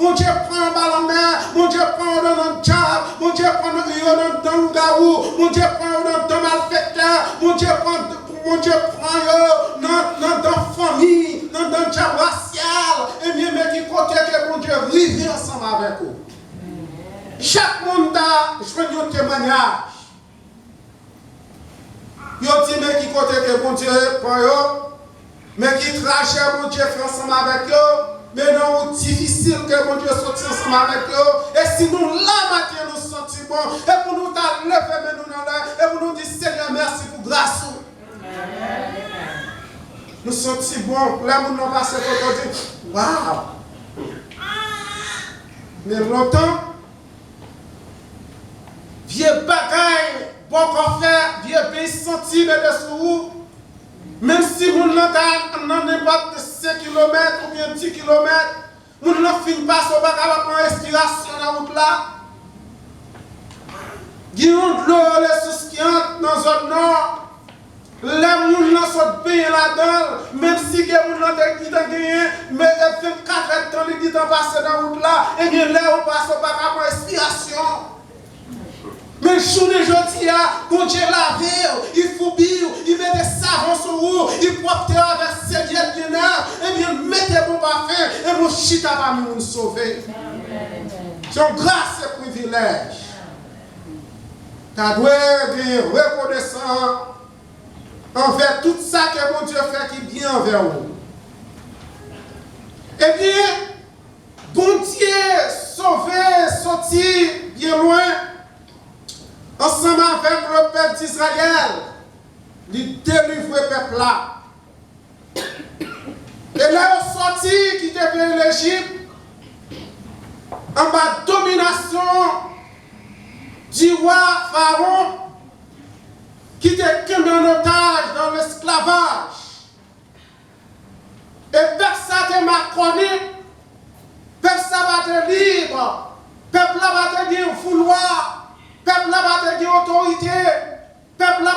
mon Dieu prend un ballon main, mon Dieu prend dans le diable, mon Dieu prend dans le garou, mon Dieu prend dans le malfaiteur, mon Dieu prend dans la famille, dans le diable racial, et bien, mais qui côté que mon Dieu vit ensemble avec vous. Chaque monde a joué un témoignage. Yo dit mais qui côté que mon Dieu prend yo, mais qui trajet mon Dieu fait ensemble avec eux, mais non difficile que mon Dieu sorte ensemble avec eux. Et si nous là matin nous sentons bon, et pour nous lever mais nous dans l'air, et pour nous dire Seigneur merci pour grâce. Nous sentons bon, là nous passons côté dit waouh. Mais longtemps vieux bagaille bon qu'on fait, vieux pays senti mais dessous. Même si vous n'avez pas 5 km ou bien 10 km, vous ne finissez pas sur la respiration dans la route là. Il y a de l'eau, les sous qui entrent dans la zone nord. Les gens sont bien là-dedans, même si vous avez gagné, mais 24 heures de temps passé dans la route là, et bien là, vous passez sur la respiration. Mais journée aujourd'hui, quand Dieu lavé, il faut bien, il met des savons sur vous, il porte avec ses diètes bien et bien mettez mon parfum et mon chita va nous sauver. C'est une grâce et privilège. Tu dois être reconnaissant envers tout ça que mon Dieu fait qui est bien envers vous. Eh bien, bon Dieu sauvé, sorti bien loin. Ensemble avec le peuple d'Israël, il délivre le peuple là. Et là, on sorti qui devient l'Égypte, en bas domination du roi Pharaon, qui était qu'un otage dans l'esclavage. Et personne m'a connu, personne va te libre, peuple là va te dire vouloir. Peuple là va te dire autorité, peuple là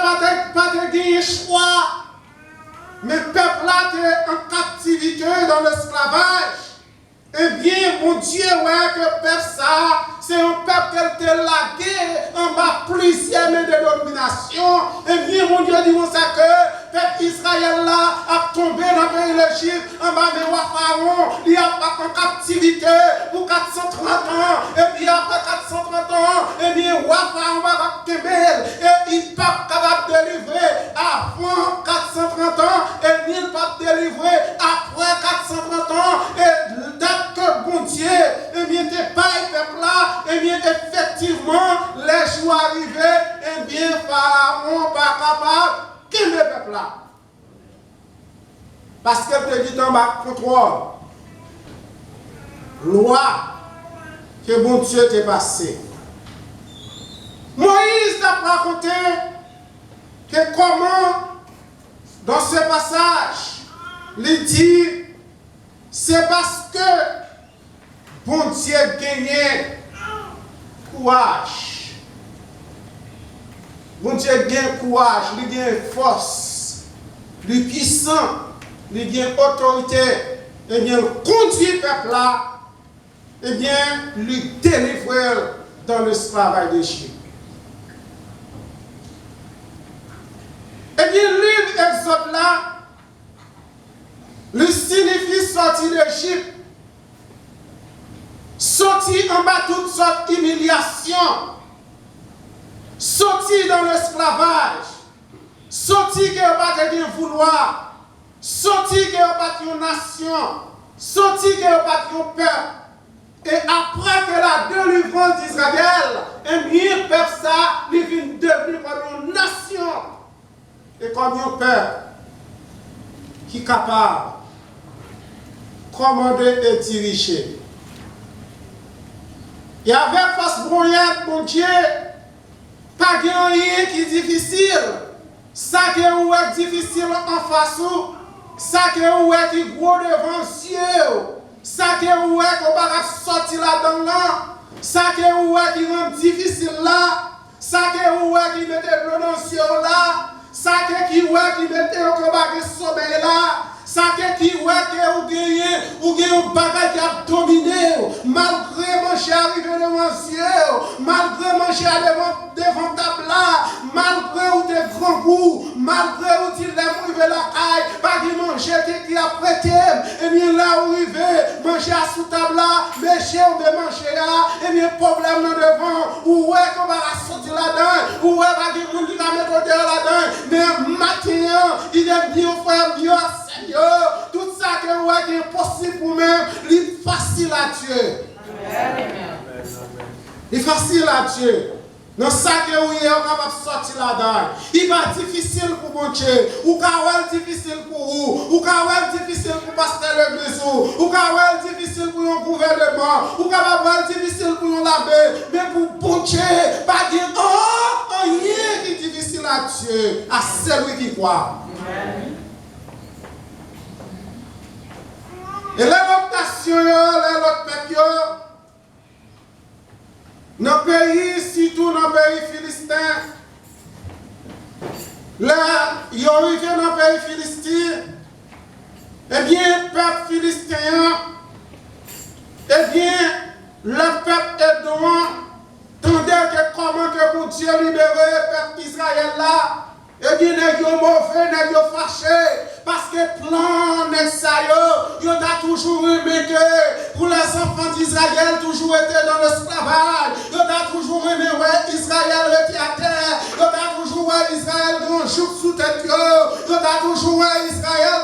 va te dire choix, mais peuple là est en captivité dans l'esclavage. Eh bien, mon Dieu, ouais, que peuple ça, c'est un peuple qui est lagué en bas plusieurs années de domination. Eh bien, mon Dieu dit comme ça que peuple Israël là a tombé dans le pays d'Égypte en bas de roi Pharaon. Il a pas en captivité pour 430 ans. Et bien, après 430 ans, eh bien, roi Pharaon va tomber et il n'est pas capable de délivrer avant 430 ans et il n'est pas délivrer après 430 ans. Et que bon Dieu, eh bien, t'es pas peuple là, eh bien, effectivement, les jours arrivés, eh bien, Pharaon pas capable, qui est le peuple là? Parce qu'elle te dit en bas contrôle, loi, que bon Dieu t'est passé. Moïse t'a raconté que comment, dans ce passage, il dit, c'est parce que bon Dieu gagnait courage. Bon Dieu gagne courage, il gagne force, il est puissant, il gagne autorité, et bien, conduit le peuple là, et bien, lui délivre dans l'esclavage d'Égypte. Et bien, livre Exode là, lui signifie sortir d'Égypte. Sortir en bas toutes sortes d'humiliation. Sortir dans l'esclavage. Sortir que vous pas de vouloir. Sortir que vous pas de nation. Sortir que vous pas de peuple. Et après que la délivrance d'Israël, un bien peuple ça, il vient devenir comme une nation. Et comme un peuple qui est capable de commander et diriger. Et avec face brouillette, mon Dieu, pas rien qui est difficile. Ça qui est difficile en face, ça qui est gros devant Dieu, ça qui est qu'on va sortir là-dedans, ça qui est qui rend difficile là, ça qui est qui met des l'eau dans le ciel là, ça qui ouais qui mettait au combat de sommeil là, ça qui ouais que ou gagne un bagage qui a dominé, malgré manger arrivé devant ciel, malgré manger devant table là, malgré ou des grands coups, malgré où tu l'as arrivé la caille, pas de manger qui a prêté, et bien là où arrivé, manger à sous table là, mécher ou de manger là, et bien problème dans devant, ou ouais qu'on va sortir là-dedans, ou ouais pas de monde qui va mettre là-dedans, mais matin, il est dit au frère, Dieu, Seigneur, tout ça que ouais qui est possible pour même, il est facile à tuer. Il est facile à tuer. Dans ça que vous êtes capable de sortir là-dedans. Il va être difficile pour mon Dieu. Ou quand difficile pour vous. Ou quand difficile pour pasteur l'église. Ou quand difficile pour un gouvernement. Ou quand difficile pour un abbé. Mais pour bon Dieu, pas dire rien qui est difficile à tuer. À celui qui croit. Et les autres nations, les autres peuples, dans le pays, surtout dans le pays philistin, là, ils ont arrivé dans le pays philistin, eh bien, le peuple philistin, eh bien, le peuple édouin, tandis que comment que pour Dieu libérer le peuple d'Israël là, eh bien, ils sont mauvais, ils sont fâchés. Parce que plan Nexayo, il a toujours aimé que pour les enfants d'Israël, toujours été dans l'esclavage. Il a toujours aimé Israël était à terre. Il a toujours Israël grand jour sous tête. Il a toujours Israël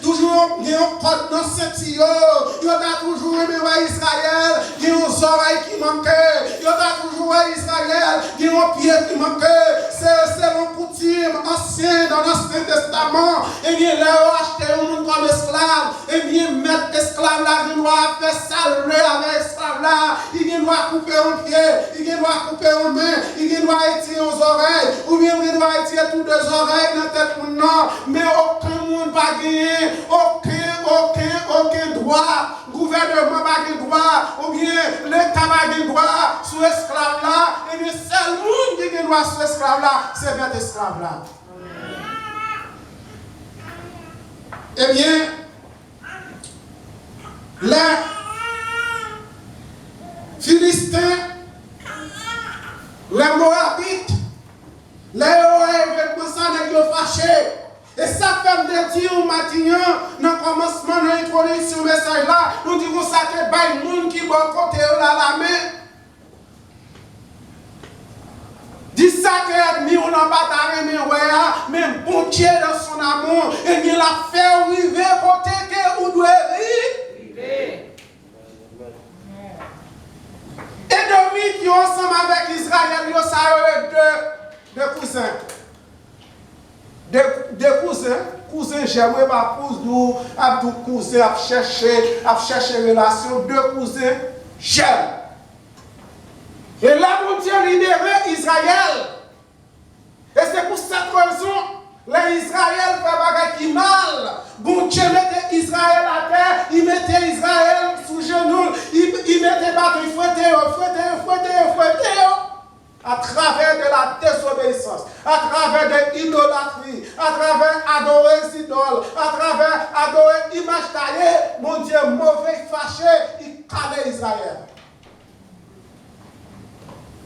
toujours un code dans cette Il a toujours aimé Israël qui a une oreille qui manquait. Il a toujours Israël qui a un pied qui manquait. C'est mon coutume ancien dans l'Ancien Testament. Et bien, là, on acheté un monde comme esclave. Et bien, mettre esclave là, il doit faire saluer avec esclave là. Il doit couper un pied, il doit couper une main, il doit étirer aux oreilles. Ou bien, il doit étirer toutes les oreilles dans tête pour non. Mais aucun monde va gagner, aucun droit. Gouvernement va gagner droit. Ou bien, l'État va gagner droit sur esclave là. Et bien, seul monde qui gagne droit sur esclave là, c'est cet esclave là. Eh bien, les Philistins, les Moabites, les Oreilles, ça n'est fâché. Et ça fait me dire au matin, dans le commencement de l'introduction du message là, nous disons ça que les gens qui vont côté la main. Dis ça que mis on n'a pas d'arrêt, mais bon Dieu dans son amour, et il a fait arriver côté que vous devez vivre. Et David qui ensemble avec Israël, ça a deux cousins. Deux cousins, j'aimerais ma cousine, Abdou cousin, à chercher relation, deux cousins, j'aime. Et là, mon Dieu libéré Israël. Et c'est pour cette raison, les Israël fait bagaille qui mal. Bon Dieu mettait Israël à terre, il mettait Israël sous genoux, il mettait battu, il fouettait. À travers de la désobéissance, à travers de l'idolâtrie, à travers adorer les idoles, à travers adorer l'image taillée, mon Dieu mauvais, fâché, il calait Israël.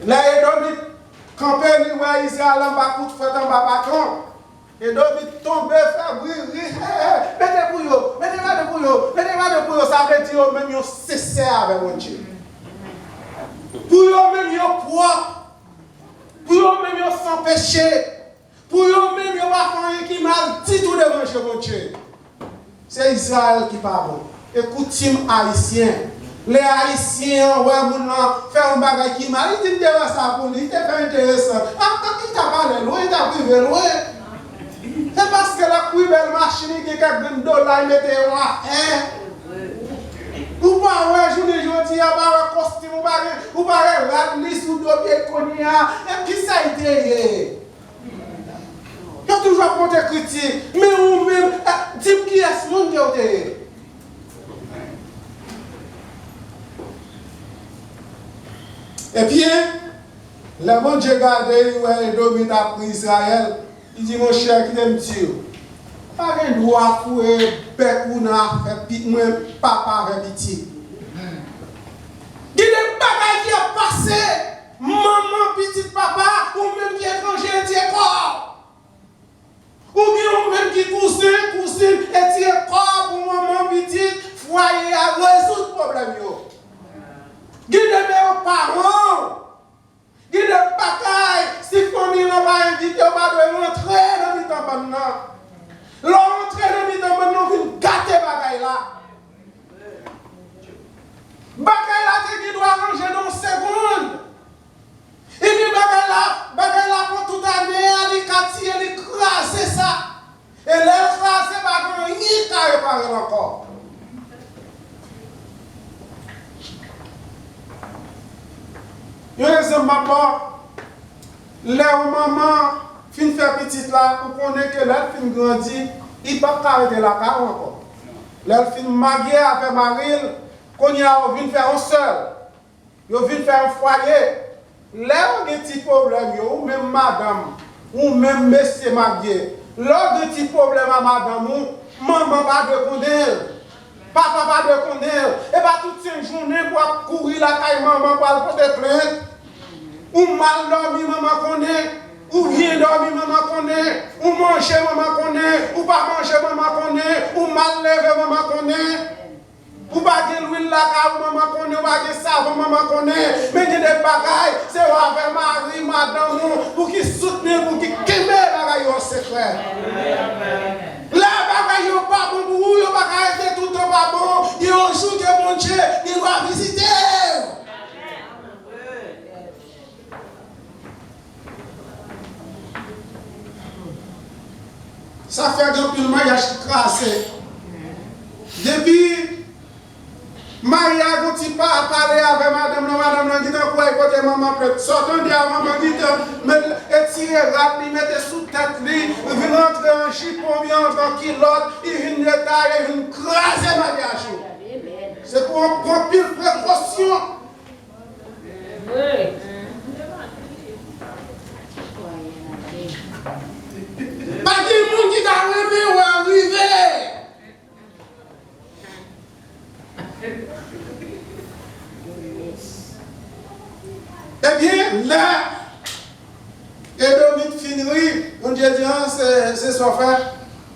Là, David campé, il voit Israël en bas, coup de fête en bas, bâton. Et David tombé, fait brûler. Mettez pour eux, mettez-moi de pour eux, ça veut dire même qu'ils cessent avec mon Dieu. Pour eux même, ils propres. Pour eux-mêmes, ils sont sans péché. Pour eux-mêmes, ils ne pas faire rien qui mal dit tout devant mon Dieu. C'est Israël qui parle. Écoutez, Haïtiens. Les Haïtiens, ouais, faire un bagage qui mal. Ils disent ça pour nous. Ils te fait intéressant. Il t'a parlé loin, il t'a privé loin. C'est parce que la plus belle machine qui a quelques $, il mettait ou pas, ouais, je ne dis pas, un costume, ou pas, un liste ou deux pieds connus, et qui ça a été? Il y a toujours pour te critiquer, mais ou même, dis-moi qui est ce monde qui a été? Et puis, le monde Dieu gardé, ouais, David a pris Israël, Il dit, mon cher, qui t'aime dire, pas un droit pour bec ou n'a fait moi, papa avec petit. Il y a des bagages qui ont passé, maman, petit papa, ou même qui est étranger, qui est corps. Ou bien même qui cousine, et qui est corps pour maman, petit, foyer à résoudre le problème. Il y a des parents. Il y a des bagailles, si la famille n'a pas invité, on va devoir rentrer dans le temps maintenant. L'entrée dans le temps maintenant, vous gâtez les bagailles là. Bagaille là, tu dois ranger dans une seconde. Et puis bagaille là pour toute année, elle est quartier, elle est crasée ça. Et l'écraser, bagaille, il n'y a réparé encore. Yo exemple papa, là où maman fin faire petite là, pour connaître que là fin grandi, il pas arrêter la car encore. Là fin marié avec Maril, qu'on y a vient faire un seul. Yo vient faire un foyer. Là où des petits problèmes ou même madame ou même monsieur marié. Là des petits problèmes à madame ou maman pas de connaître. Papa pas de connaître. Et pas toute cette journée pour courir la caille maman pour porter plainte. Ou mal dormi maman connaît. Ou bien dormi maman connaît. Ou manger maman connaît. Ou pas manger maman connaît. Ou mal lever maman connaît. Ou pas de l'huile la caille maman connaît. Ou pas de savon maman connaît. Mais il y a des bagailles. C'est avec Marie, madame, pour qui soutenir, pour qui quémer la bagaille au secret. La bagaille n'est pas bon pour vous, la bagaille est tout pas bon. Il y a un jour que mon Dieu, il va visiter. Ça fait que le mariage crassé. Depuis, Maria n'a pas parlé avec madame, qui t'a quoi, côté maman, sortant de la maman, qui t'a tiré rap, il mettait sous tête, il vient rentrer en chipon, il vient en kilote, il vient détailler, il vient craser mariage. C'est pour un prendre pile précaution. Pas de monde qui t'a arrivé ou arrivé. Eh bien, là, et Dominique Finery, on dit, c'est son frère,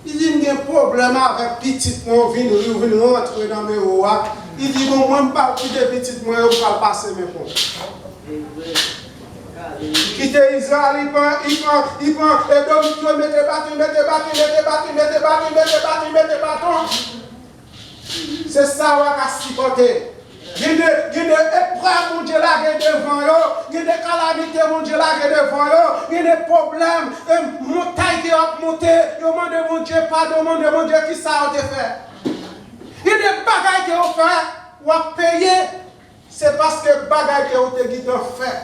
il dit, il y a un problème avec petit moi, il vient rentrer dans mes roues. Il dit, bon, moi, je ne parle plus de petit moi, je ne parle pas passer mes ponts. Quitter Israël, il prend, et Dominique, mettez bâton. C'est ça, on va supporter. Il y a des épreuves, mon Dieu, là, devant eux. Il y a des calamités, mon Dieu, là, devant eux. Il y a des problèmes, montagne qui ont monté. Demande mon Dieu, pardon, demande mon Dieu, qui ça a été fait. Il y a des bagailles qui ont fait, ou à payer. C'est parce que bagailles qui ont été fait.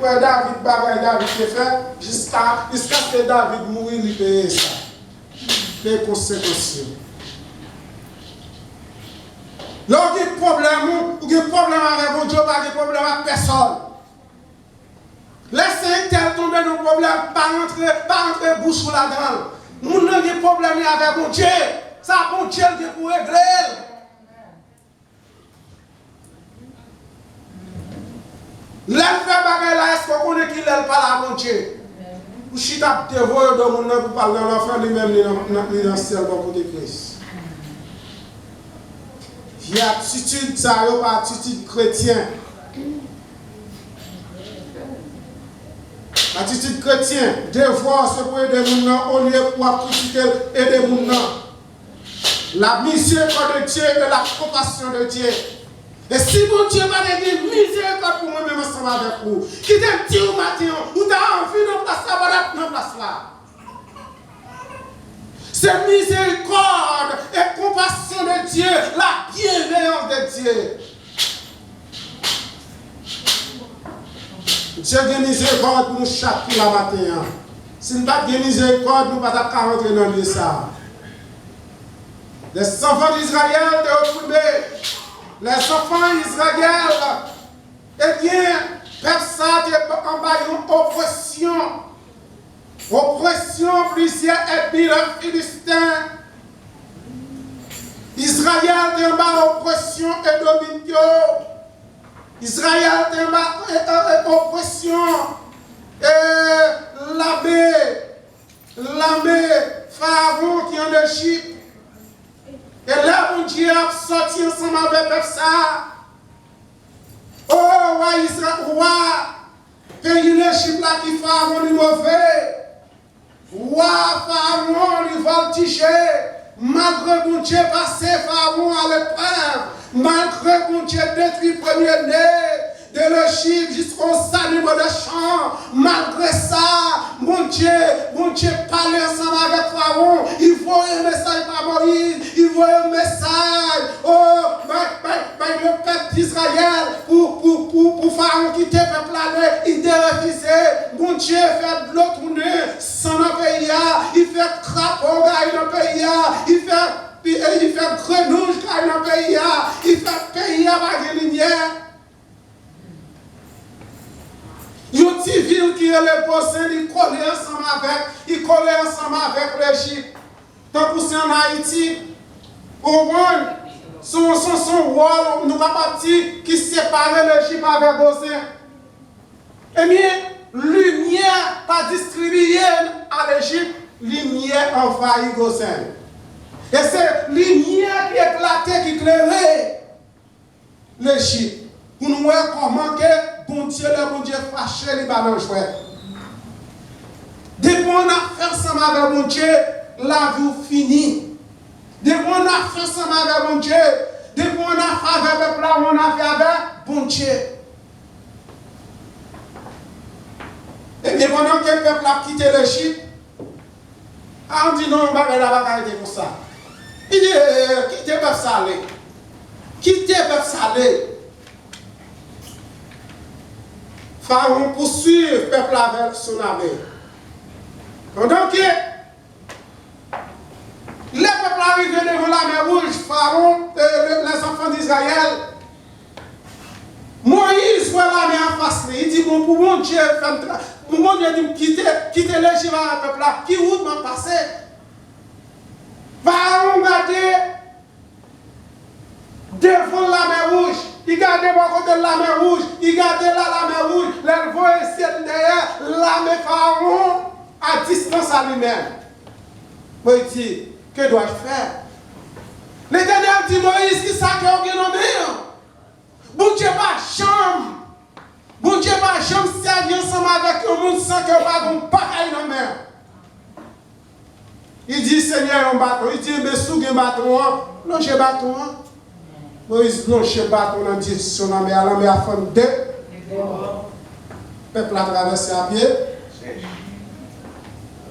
Ouais, David qui fait, jusqu'à ce que David mourit, il paye ça. Les conséquences. Lorsqu'il y a un problème avec mon Dieu, pas de problème avec personne. Laissez tel tomber nos problèmes, pas entrer bouche sur la dent. Nous n'avons pas de problème avec mon Dieu. Ça, mon Dieu, qui pour régler. L'elle fait bagaille là, est-ce qu'on connaît qu'il n'est pas là, mon Dieu? Ou si tu as dévoré de mon nom pour parler de l'enfant, lui-même, il est dans le ciel pour côté Christ. Il y a attitude, ça n'est pas attitude chrétienne. Attitude chrétienne, devoir se pour aider les gens, au lieu pour critiquer aider les gens. La miséricorde de Dieu et la compassion de Dieu. Et si mon Dieu va donner miséricorde pour moi-même ensemble avec vous, qui t'aime dire au matin, ou t'as envie de place là, dans place là. C'est miséricorde et compassion de Dieu, la bienveillance de Dieu. Dieu a miséricorde pour nous chaque jour la matin. Si nous n'avons pas de miséricorde, nous ne pouvons pas rentrer dans le ça. Les enfants d'Israël étaient opprimés. Les enfants d'Israël, eh bien, Peuple ça était en bas d'une oppression. Oppression plusieurs ethnies de Philistins. Israël était en bas oppression et dominio. Israël était en bas oppression et l'armée Pharaon qui est en Égypte. Et là, mon Dieu a sorti ensemble avec le peuple ça. Oh, roi Israël, roi, pays l'Égypte là qui Pharaon est mauvais. Roi Pharaon, il voltige. Malgré mon Dieu passé Pharaon à l'épreuve. Malgré mon Dieu détruit premier-né. De l'Égypte jusqu'au salut de champ. Malgré ça, mon Dieu parlait ensemble avec Pharaon. Il faut un message par Moïse. Il faut un message. Oh, le peuple d'Israël, pour Pharaon quitter le peuple là, il a refusé. Mon Dieu fait de l'eau tourner sans le pays. Il fait crapaud dans le pays. Il fait grenouille dans le pays. Il fait pays avec les lumières. Il y a une petite ville qui est le Bossin, il collait ensemble avec l'Égypte. Tant que c'est en Haïti, au moins, son rôle, nous n'avons pas dit qui sépare l'Égypte avec Bossin. Eh bien, lumière pas distribuée à l'Égypte, lumière envahit Bossin. Et c'est lumière qui éclatait, qui éclairait l'Égypte. Pour nous voir comment que bon Dieu fâché les ballons chouettes. Depuis qu'on a fait ensemble avec mon Dieu, la vie finie. Depuis qu'on a fait ensemble avec mon Dieu, depuis qu'on a fait avec le peuple, on a fait avec bon Dieu. Et bien pendant que le peuple a quitté l'Égypte, on dit non, on va arrêter comme ça. Il dit, quittez le peuple salé. Quittez le peuple salé. Pharaon poursuit le peuple avec son armée. Pendant que le peuple arrive devant la mer Rouge, Pharaon, les enfants d'Israël, Moïse voit la mer en face. Il dit, bon, pour mon Dieu, dit, quittez l'Égypte avec le peuple là. Qui route m'a passé? Pharaon regardait devant la mer Rouge. Il gardait mon côté de la mer Rouge. Il gardait là la mer Rouge. Les voix essaient derrière l'armée Pharaon à distance à lui-même. Moïse dit, que dois-je faire? L'Éternel dit, Moïse, qui ça qui est nommé? Bon Dieu, pas chambre. Bon Dieu, pas chambre, servir ensemble avec le monde sans que pas pareil dans la mer. Il dit, Seigneur, un bâton. Il dit, mais sous un bâton, non, j'ai bâton. Moïse, non, je ne sais pas, on a dit sur la mer a fait deux. Le peuple a traversé à pied.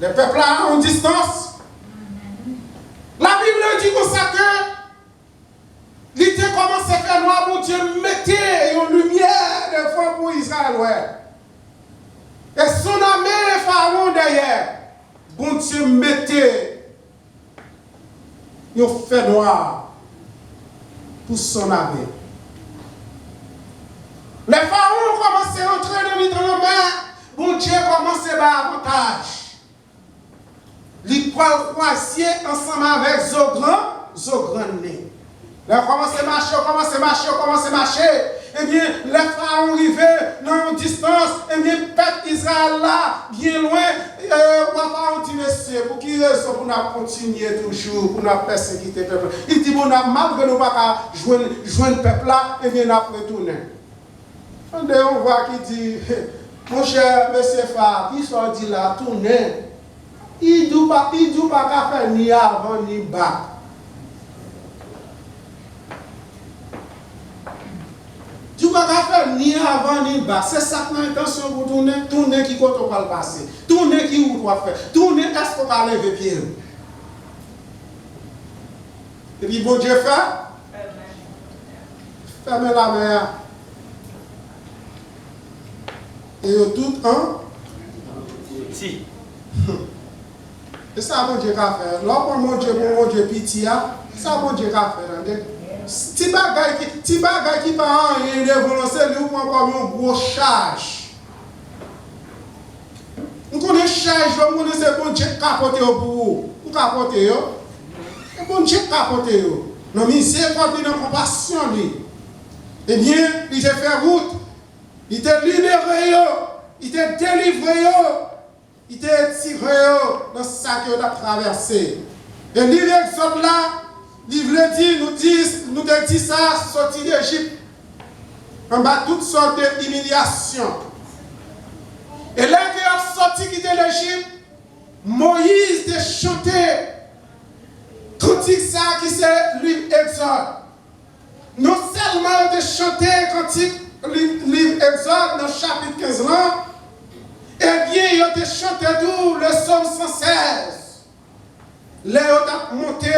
Le peuple a en distance. La Bible dit comme ça que l'idée commence à faire noir, bon Dieu, mettez une lumière devant pour Israël. Ouais. Et son armée Pharaon derrière. Bon Dieu, mettez un fait noir pour son armée. Les pharaons commencent à entrer dans la mer. Bon Dieu commence à avoir avantage. Ils croisent ensemble avec Zogran né. Ils commencent à marcher. Eh bien, les pharaons arrivent dans une distance. Eh bien, peuple Israël là, bien loin. Pharaon dit, monsieur, pour qui raison pour nous continuer toujours, pour nous persécuter le peuple? Il dit, bon, malgré nous pas joindre le peuple là, eh bien, nous retourner. On voit qu'il dit, mon cher monsieur Phare, qui soit dit là, tourner. Il ne dit pas faire ni avant ni bas. Tu ne vas pas faire ni avant ni bas. C'est ça que l'intention pour tourner. Tourner qui compte pas le passer. Tourner qui ou doit faire. Tourner est-ce qu'on va lever pied. Et puis bon Dieu fait. Fermez la mer. Et tout si. Et ça bon Dieu a fait. Lorsque mon Dieu pitié, ça bon Dieu a fait. Ti bagay qui pas rien devant c'est lui prend comme un gros charge. On connaît charge, on connaît c'est bon Dieu capoter pour vous. Pour capoter yo. C'est bon Dieu capoter yo. Non mais c'est quand il a compassion lui. Eh bien, il t'a fait route. Il t'a libéré yo. Il t'a délivré yo. Il t'a tiré yo dans ça que a traversé. Et l'exode là, il veut dire, nous te dit ça, sorti d'Égypte, en bas toutes sortes d'humiliations. Et là qu'il a sorti de l'Égypte, Moïse a chanté cantique ça qui c'est livre Exode. Non seulement de chanter cantique livre Exode dans le chapitre 15 là, eh bien il a chanté tout le psaume 116. Là, il a monté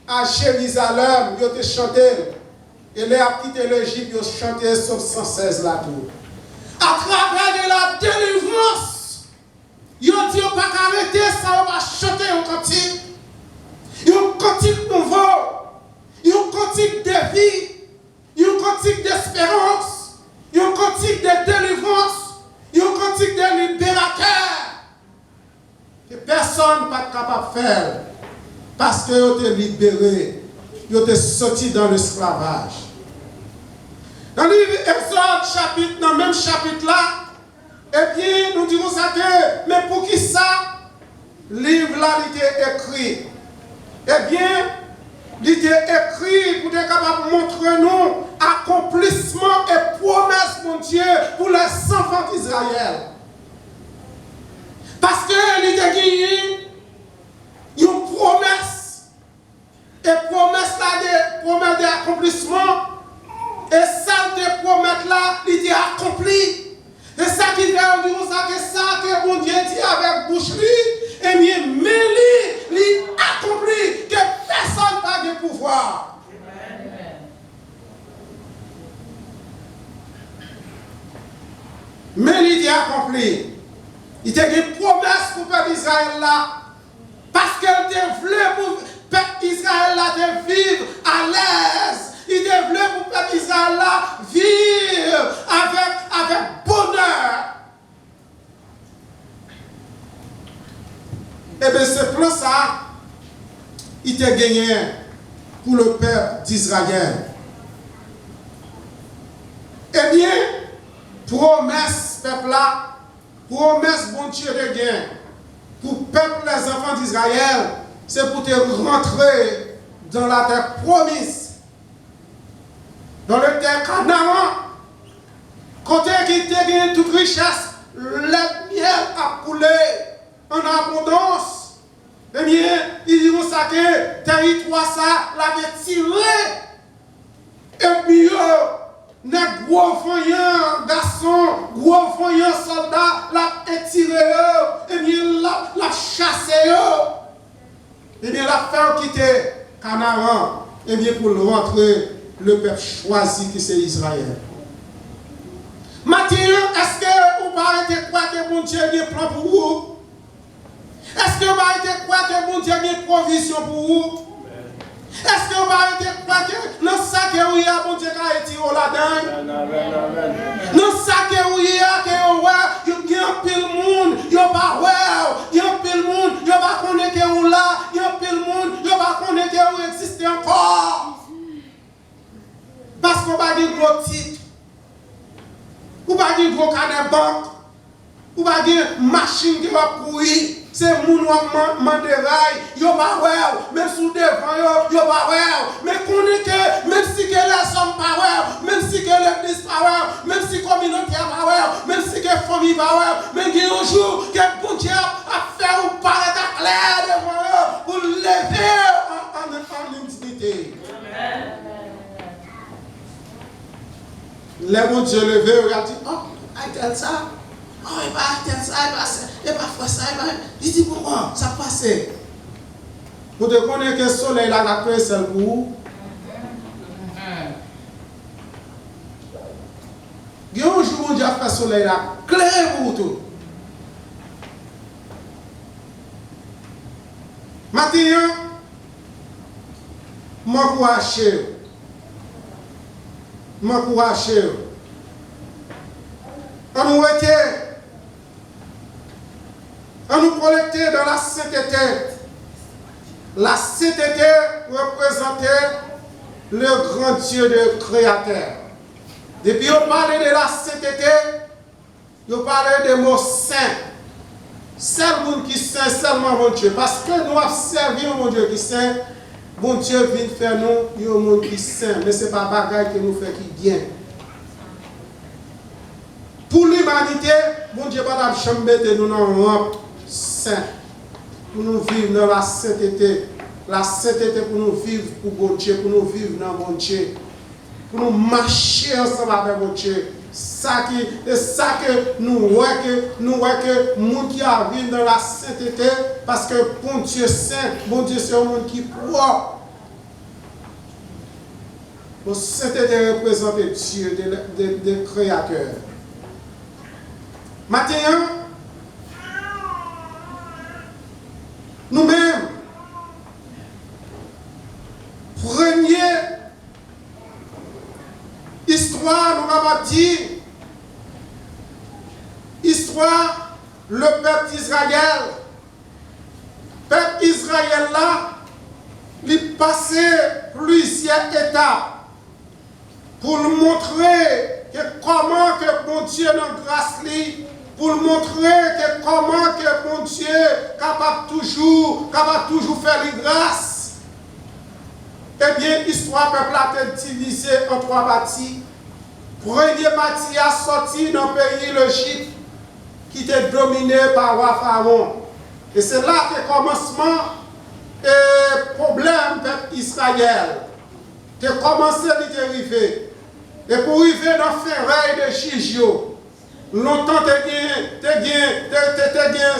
à Jérusalem, il a chanté. Et là, il a quitté l'Égypte, il a chanté sur 116 là-tout. À travers de la délivrance, il a dit qu'il ne faut pas arrêter ça, on va chanter un cantique. Il y a un cantique nouveau, il y a un cantique de vie, il y a un cantique d'espérance, il y a un cantique de délivrance, il y a un cantique de libérateur. Que personne n'est pas capable de faire parce que vous êtes libéré, vous êtes sorti dans l'esclavage. Dans le livre Exode, dans le même chapitre là, eh bien, nous disons ça que, mais pour qui ça, le livre là, il est écrit. Eh bien, il est écrit pour être capable de montrer nous accomplissement et promesse, mon Dieu, pour les enfants d'Israël. Parce qu'il a gagné une promesse. Et promesse là, promesse d'accomplissement. Et ça, de promesse là, il est accompli. Et ça qui veut dire ça, que ça que mon Dieu dit avec bouche, et bien, mais il accompli, que personne n'a de pouvoir. Mais il est accompli. Il a une promesse pour le peuple d'Israël là. Parce qu'elle voulait pour le peuple d'Israël là de vivre à l'aise. Il voulait pour le peuple d'Israël là vivre avec bonheur. Et bien ce plan ça, il a gagné pour le peuple d'Israël. Eh bien, promesse peuple là. Promesse, bon Dieu de gain, pour le peuple, les enfants d'Israël, c'est pour te rentrer dans la terre promise, dans le terre Canaan, côté qui te gagne toute richesse, le miel a coulé en abondance. Eh bien, ils diront ça que territoire ça l'avait tiré, et puis les gros voyants garçons, gros voyants soldats, l'a tiré, et bien l'a chassé. Et bien la faire quitter Canaan, et bien pour rentrer le peuple choisi qui c'est Israël. Maintenant, est-ce que vous arrêtez quoi que bon Dieu a des plans pour vous? Est-ce que vous arrêtez quoi que bon Dieu a des provisions pour vous? Est-ce que vous arrêtez quoi que dans ça que vous avez bon Dieu a été là-dedans? Dans ça que vous avez, il y a un pile monde, il y a pas il y a un pile monde, il y a pas connaître que vous là, il y a un pile monde, il y a pas connaître que vous existez encore. Parce qu'on va dire gros titre, ou pas dire gros carnet banque, ou pas dire machine qui va courir. C'est moun wap manderaille, yo pas ouais, même sous devant yo pas ouais, mais connaît que même si que les hommes pas ouais, même si que l'église pas ouais, même si communauté pas ouais, même si que famille pas ouais, mais il y a un jour que bon Dieu a fait ou paraître clair devant yo pour lever en intimité. Les bon Dieu levé, il a dit oh, I tell ça. Oh, il va faire ça, il va faire ça, il dit pourquoi ça passe. Vous te connaissez que le soleil a créé seul pour vous. Il y a un jour où Dieu a fait le soleil là, clair pour tout. Maintenant, moi, je m'encourager. On nous était, on nous connectait dans la sainteté. La sainteté représentait le grand Dieu de créateur. Depuis on parlait de la sainteté, on parlait des mots saints. Seul monde qui saint, seulement mon Dieu. Parce que nous avons servi mon Dieu qui saint, mon Dieu vient faire nous un monde qui saint. Mais ce n'est pas bagaille que nous fait qui bien. Pour l'humanité, mon Dieu pas de nous dans un rang saint. Pour nous vivre dans la sainteté. La sainteté pour nous vivre pour mon Dieu, pour nous vivre dans mon Dieu. Pour nous marcher ensemble avec mon Dieu. C'est ça que nous voyons que les gens qui arrivent dans la sainteté, parce que bon Dieu saint, bon Dieu c'est un monde qui propre. La sainteté représente Dieu, le créateur. Maintenant, nous-mêmes, première histoire, nous avons dit, histoire, le peuple d'Israël. Le peuple d'Israël là, il passait plusieurs étapes pour nous montrer que comment que bon Dieu dans grâce lui, pour nous montrer que comment que bon Dieu capable toujours faire les grâces. Eh bien, l'histoire peuple a été divisée en 3 parties. Première partie a sorti dans le pays l'Égypte qui était dominé par roi Pharaon. Et c'est là que commencement et problème peuple Israël. De commencer à arriver. Et pour arriver dans le ferraille de Gigio, longtemps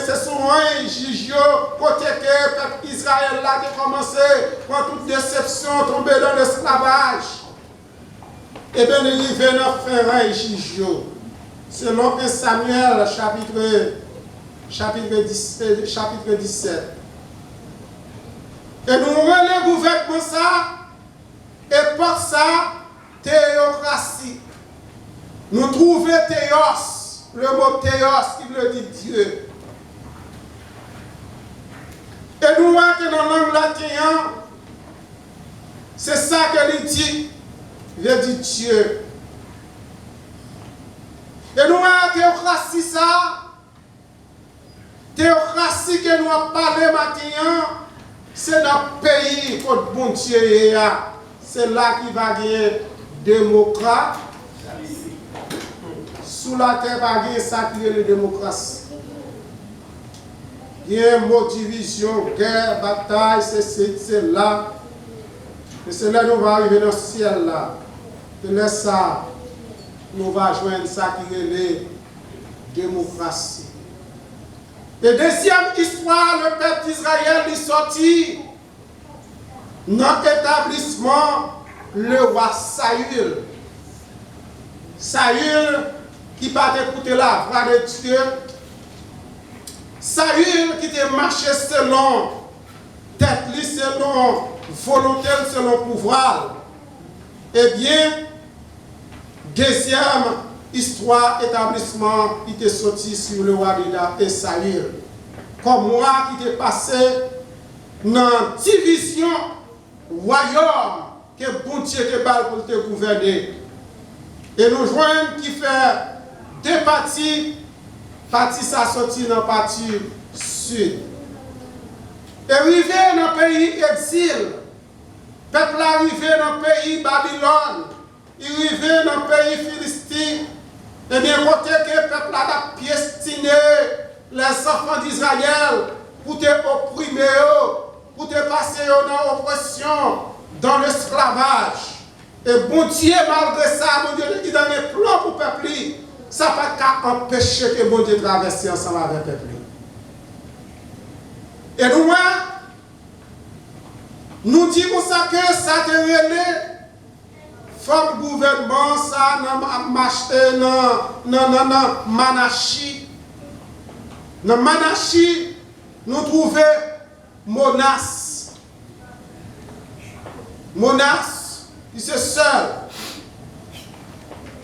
c'est souvent Gigio, côté que le peuple Israël là qui a commencé quand toute déception tomber dans l'esclavage. Et bien il arrive dans le ferraille Gigio. Selon 1 Samuel chapitre 17. Et nous relèvons le gouvernement ça, et par ça, théocratie. Nous trouvons théos, le mot théos qui veut dire Dieu. Et nous voyons que dans la langue latine, c'est ça qu'elle dit, veut dire Dieu. Et nous voyons théocratie ça, théocratie que nous avons parlé maintenant, c'est dans le pays que bon Dieu est. C'est là qu'il va gagner démocrate. Sous la terre, il va gagner sacré la démocratie. Il y a un mot division, guerre, bataille, c'est là. Et c'est là que nous allons arriver dans le ciel là. Et là, ça, nous allons joindre ça qui est la démocratie. Et deuxième histoire, le peuple d'Israël est sorti dans l'établissement le roi Saül. Saül qui va écouter la voix de Dieu. Saül qui te marché selon tête, selon volonté, selon pouvoir. Eh bien, deuxième histoire, établissement, il était sorti sur le roi de Saül. Comme moi qui t'ai passé dans la division royaume que bon Dieu te parle pour te gouverner. Et nous joignons qui fait 2 parties. Partie ça sorti dans la partie sud. Et arrivé dans le pays exil. Peuple arrivé dans le pays Babylone. Arrivé dans le pays Philistin. Et bien côté que le peuple a piétiné les enfants d'Israël pour te opprimer, pour te passer dans l'oppression, dans l'esclavage. Et bon Dieu, malgré ça, bon Dieu, il donne un plan pour le peuple. Ça n'a pas qu'à empêcher que bon Dieu traverse ensemble avec le peuple. Et nous disons ça que ça te relève. Femme gouvernement, ça dans Manachi. Dans Manachi, nous trouvons Monas. Monas, il est seul.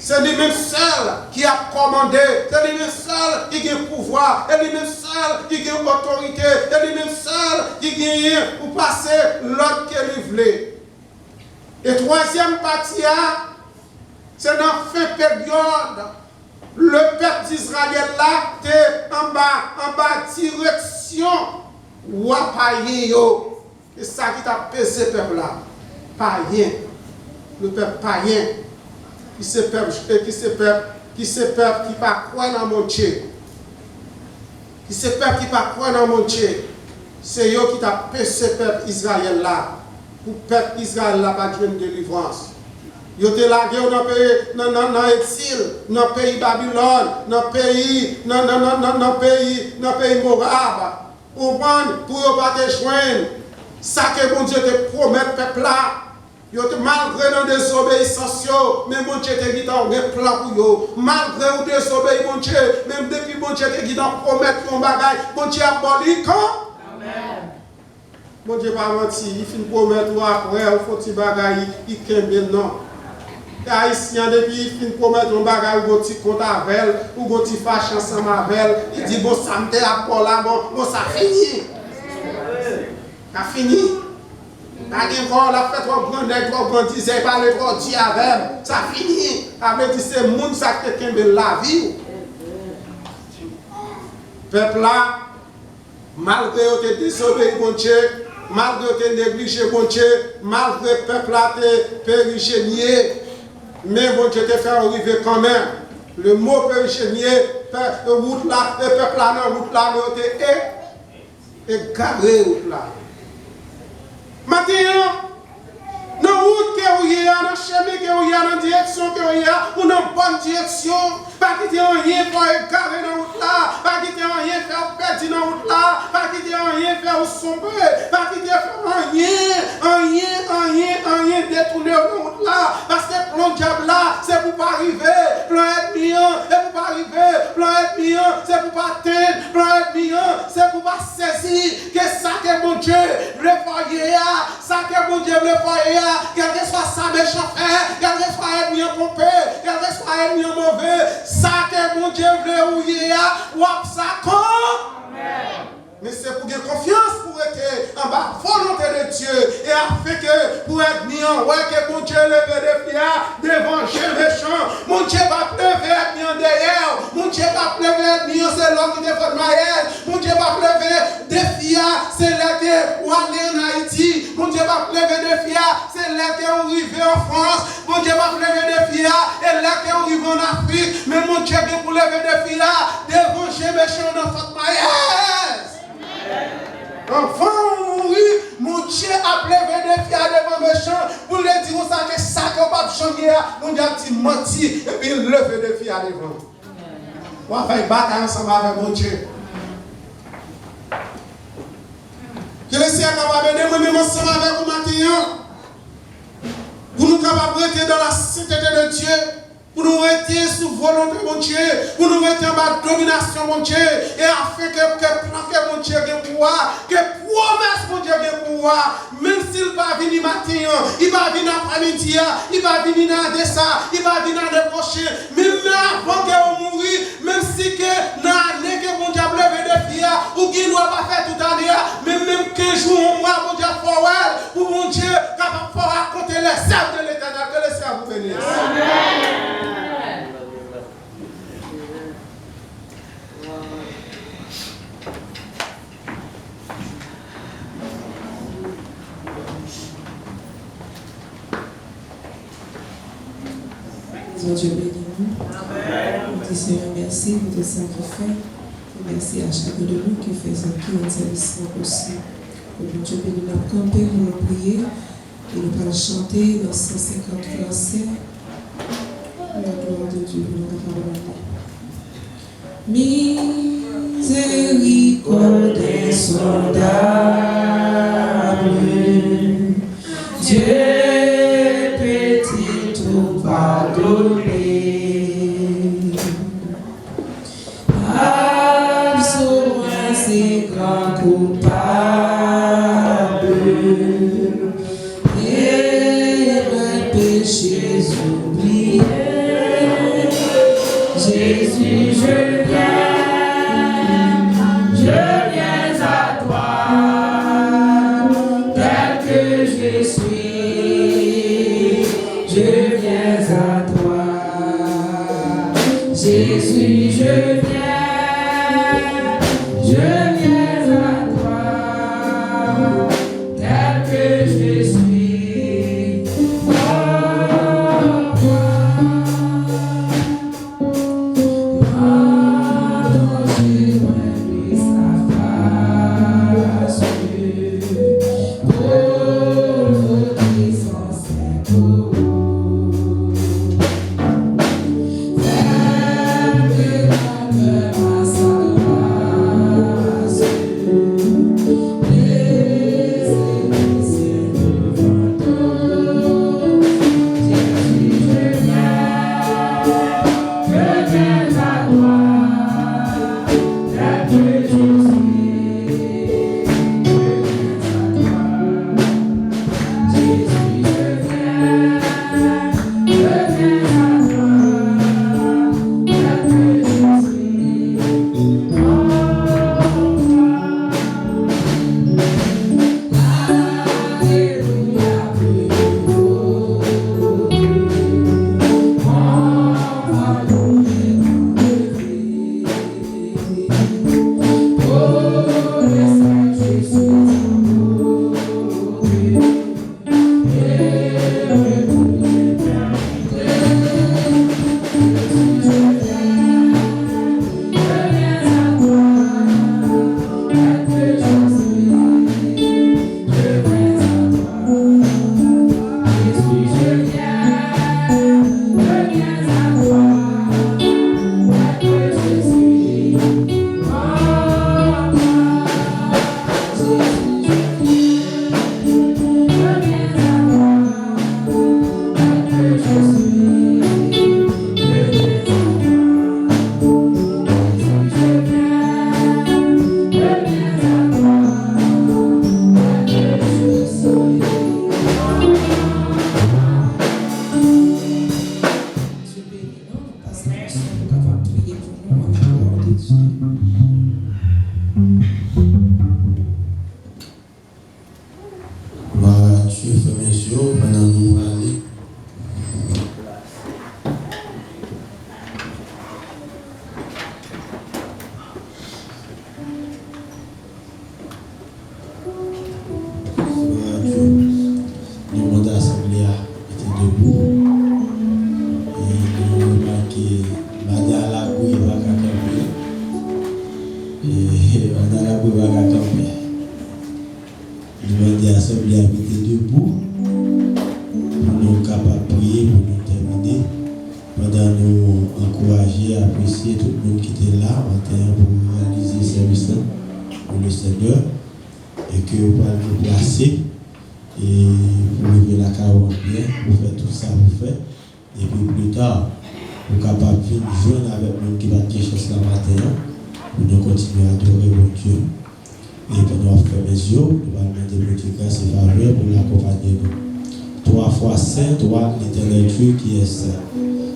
C'est lui-même seul qui a commandé. C'est lui-même seul qui a le pouvoir. C'est lui-même seul qui a l'autorité. C'est lui-même seul qui a pour passer l'autre qu'il voulait. Et troisième partie, c'est dans la fin période. Le peuple d'Israël là, était en bas direction. Ou à païen. C'est ça qui t'a pesé le peuple là. Païen. Le peuple païen. Qui se peuple qui pas croire dans mon Dieu. Qui se peuple qui pas croire dans mon Dieu. C'est eux qui t'a pesé le peuple Israël là. Pour le peuple Israël là, pas de délivrance. Ils étaient là dans l'exil, dans le pays Babylone, dans le pays Moab. Pour ne pas te joindre. Ça que mon Dieu te promet, peuple là. Malgré nos désobéissances, mais mon Dieu te dit un plan pour eux. Malgré nos désobéissances, mon Dieu, même depuis mon Dieu te dit un promettre un bagage, mon Dieu a aboli quand? Amen. Mon Dieu pas menti, il finit promettre après, il faut que bagage, il kembe non. Les Haïtiens, depuis il finit promettre un bagage, ou un petit compte avec elle, ou un petit fâche ensemble avec elle, il dit bon, ça me à pour là, bon, ça finit. Ça finit. Quand la fête, on prend des gros bandits, et pas les gros dieux avec, ça finit. Avec c'est le monde qui a la vie. Peuple là, malgré que tu désobéi mon Dieu, malgré que tu négligé mon Dieu, malgré que le peuple là te périgénié, mais mon Dieu te fait arriver quand même. Le mot périgénier, route là, le peuple là, dans route là, il est garé route là. Maintenant, dans la route que vous avez, dans le chemin que vous avez, dans la direction que vous avez, ou dans la bonne direction, pas quitter rien pour égarer dans la route là, pas quitter rien faire perdre dans la route là, pas quitter rien faire sombrer, pas quitter rien détourner dans la route là, parce que le plan diable là, c'est pour pas arriver, plan ennemi, c'est pour pas arriver, plan ennemi, c'est pour pas atteindre, plan ennemi, c'est pour pas saisir, que ça que mon Dieu le foyer, ça que mon Dieu le foyer, quel que soit sa méchant fait, quel que soit ennemi pompé, quel que soit ennemi mauvais, ça que mon Dieu veut ouiller, ou ça comme. Mais c'est pour avoir confiance pour être en bas volonté de Dieu et afin que pour être mis en ouais que mon Dieu leve des fiers devant les méchants. Mon Dieu va lever être mis en derrière. Mon Dieu va lever être mis en c'est l'homme qui défend mariage. Mon Dieu va lever des fiers, c'est là que ou aller en Haïti. Mon Dieu va lever des fiers, c'est là que on arrive en France. Mon Dieu va lever des fiers et là que on arrive en Afrique. Mais mon Dieu vient pour lever des fiers devant les méchants dans votre mariage. Enfant mourir, mon Dieu a levé des fiers devant les méchants pour les dire ça que ça qu'on va changer, mon Dieu a dit menti et puis il levé des fiers devant. On va faire une bataille ensemble avec mon Dieu. Que le Seigneur capable de moi-même ensemble avec vous maintenant. Pour nous capables de rester dans la sainteté de Dieu. Pour nous rester sous volonté de mon Dieu, pour nous rester en bas domination mon Dieu, et afin que plan que mon Dieu ait pouvoir, que promesse mon Dieu ait pouvoir, même s'il va venir matin, il va venir après-midi, il va venir dans ça, il va venir l'année prochaine, même avant que vous mouriez, même si que dans l'année que mon Dieu a levé des filles, ou qu'il ne doit pas faire toute l'année, même 15 jours, un mois, mon Dieu a forward, pour mon Dieu capable de raconter les serves de l'Éternel, que le Seigneur vous bénisse. Amen. Dieu bénit nous. Amen. Seigneur, merci pour tout ça qu'il fait. Et merci à chacun de nous qui fait ce qui est un service possible. Dieu bénit notre camper pour nous prier et nous allons chanter dans 150 versets. La gloire de Dieu pour nous parler. Miséricorde insondable, Dieu petit tout pardonner. Absous-moi ces grands coupables et mes péchés oubliés. Jésus, je viens à toi, tel que je suis, je viens à toi. Jésus, je viens à toi, tel que je suis. Oh, toi.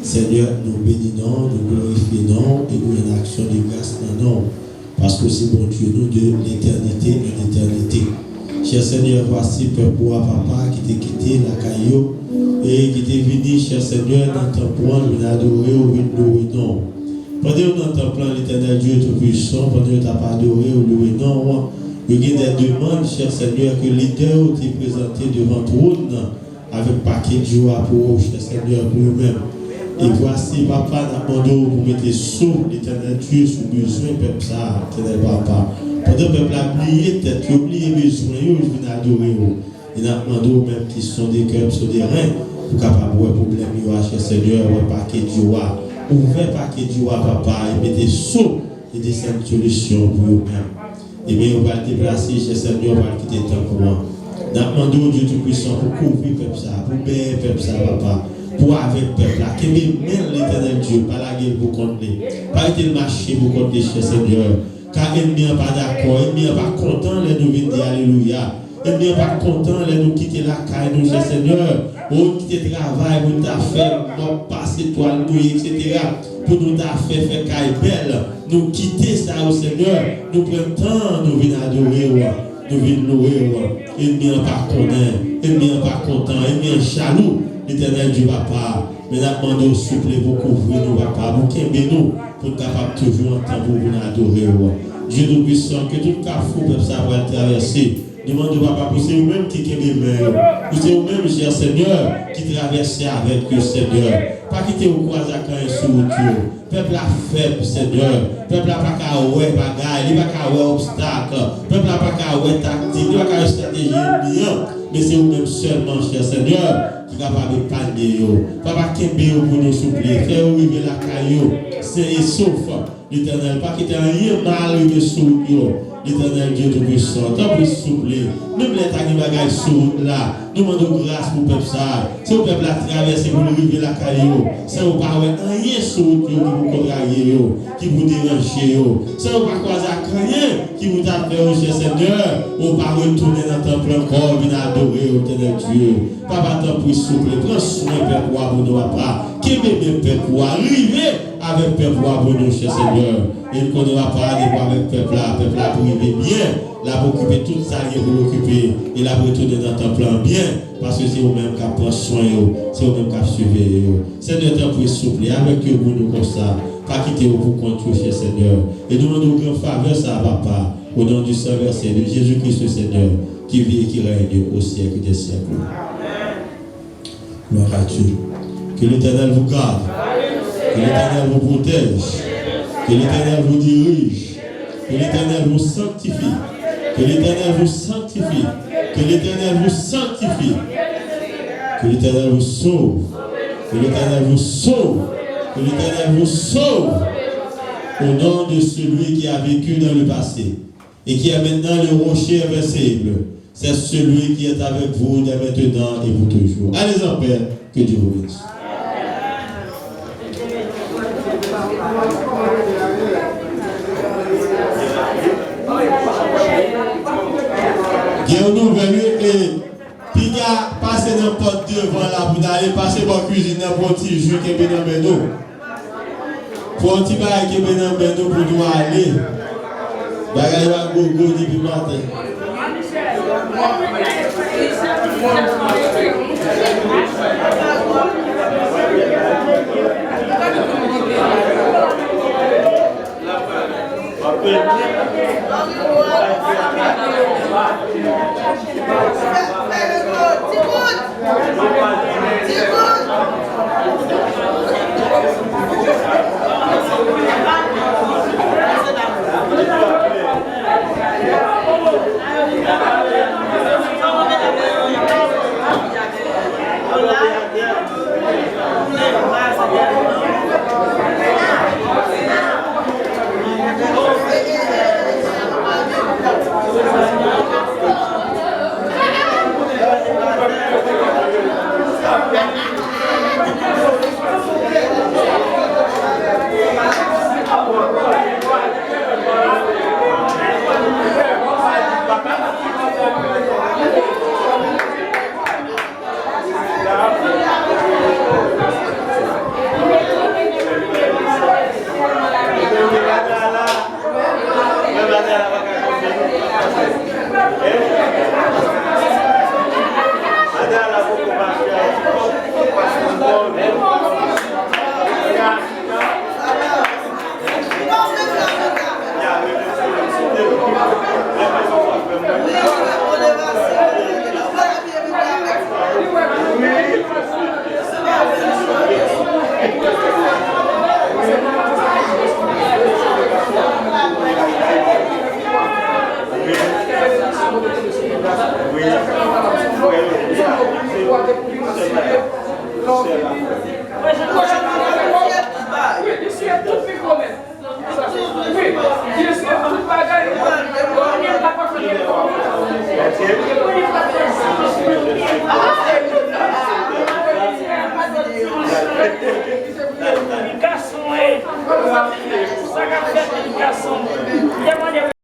Seigneur, nous bénissons, nous glorifions et nous en action de grâce dans nous. Parce que c'est bon Dieu, nous de l'éternité et l'éternité. Cher Seigneur, voici peuple papa qui t'a quitté la caillou et qui t'est venu, cher Seigneur, dans ton point, nous adorer ou louer non. Pendant que dans ton plan, l'éternel Dieu Tout-Puissant, pendant que tu n'as pas adoré ou loué non, il y a des demandes, cher Seigneur, que leader t'est présenté devant trône avec paquet de joie pour cher Seigneur, pour eux-mêmes. Et voici, papa, nous demandons pour mettre sous l'éternel Dieu sous besoin, peuple ça, éternel papa. Pendant que le peuple a oublié, peut-être qu'il a oublié besoin, je viens adorer. Et nous demandons même qui sont des cœurs, sont des reins, pour capable de problème, cher Seigneur, un paquet de joie. Ouvrez paquet de joie, papa, et mettez sous et des solutions pour eux-mêmes. Et bien, on va le déplacer, cher Seigneur, on va le quitter tant pour moi. Nous demandons Dieu Tout-Puissant pour couvrir le peuple ça, pour bénir le peuple ça, papa. Pour avec le peuple, qui même l'éternel Dieu, pas la guerre pour contre lui, pas été le marché pour contre les cher Seigneur, car ennemi n'est pas d'accord, ennemi n'est pas content, les nous venir dire alléluia. Et bien, pas content, là, nous quitter la caille, nous, cher Seigneur. On quitter le travail, pour nous faire, nous passer toile, nous, etc. Pour nous faire caille belle. Nous quitter ça au Seigneur. Nous prenons temps, nous venons adorer, nous venons louer. Et bien, pas content, et bien, pas content, et bien, jaloux, l'éternel du papa. Mais nous demandons au souple pour couvrir nous, papa, pour qu'il nous, pour être capable toujours entendre pour nous adorer. Dieu nous puissant, que tout carrefour peut savoir traverser. Demande au papa, pour c'est vous-même qui est meilleur. Pour c'est vous-même, cher Seigneur, qui traversez avec le Seigneur. Pas quitter au croisé quand il est sur Dieu. Peuple a faible, Seigneur. Peuple a pas qu'à ouais bagaille, il n'a pas qu'à ouais obstacle. Peuple a pas qu'à ouais tactique, il n'a pas qu'à ouais stratégie bien. Mais c'est vous-même seulement, cher Seigneur, qui est capable de panier. Papa, qui est pour nous souffler. Faire arriver la caillou. C'est et sauf. L'Éternel, pas quitter rien mal de sur nous. L'Éternel Dieu Tout-Puissant, tant plus souple. Même les tagnes bagailles sur là, nous demandons grâce pour le peuple ça. Si le peuple a traversé pour arriver la caillou, ça vous pas rien sur vous qui vous contrarier, qui vous déranger. Ça vous pas croiser rien qui vous tape au cher Seigneur, ou pas retourner dans le temple encore, venir adorer au Éternel Dieu. Papa, tant plus souple, prends soin, Père, pour nous, papa. Qui m'aime, Père, pour arriver avec Père, pour nous, cher Seigneur. Et qu'on ne va pas aller avec le peuple là pour vivre bien, là pour occuper tout ça, il pour l'occuper, et là pour retourner dans ton plan bien, parce que c'est vous-même qui prend soin, c'est vous-même qui suivez. Seigneur, t'en prie souple, avec vous nous comme ça, pas quitter vous pour compter, cher Seigneur. Et nous demandons grand faveur ça, papa, au nom du Saint verset de Jésus-Christ, Seigneur, qui vit et qui règne au siècle des siècles. Gloire à Dieu. Que l'Éternel vous garde, que l'Éternel vous protège. Que l'Éternel vous dirige, que l'Éternel vous sanctifie, que l'Éternel vous sanctifie, que l'Éternel vous sanctifie, que l'Éternel vous sauve, que l'Éternel vous sauve, que l'Éternel vous sauve, au nom de celui qui a vécu dans le passé et qui est maintenant le rocher invincible. C'est celui qui est avec vous dès maintenant et pour toujours. Allez en paix, que Dieu vous bénisse. Nous nouvelle et puis il y a passé dans le porte devant là pour aller passer dans la cuisine pour un petit jus qui est dans le beno. Pour un petit bail qui est dans le beno pour nous aller. Bagaille va gogo depuis matin.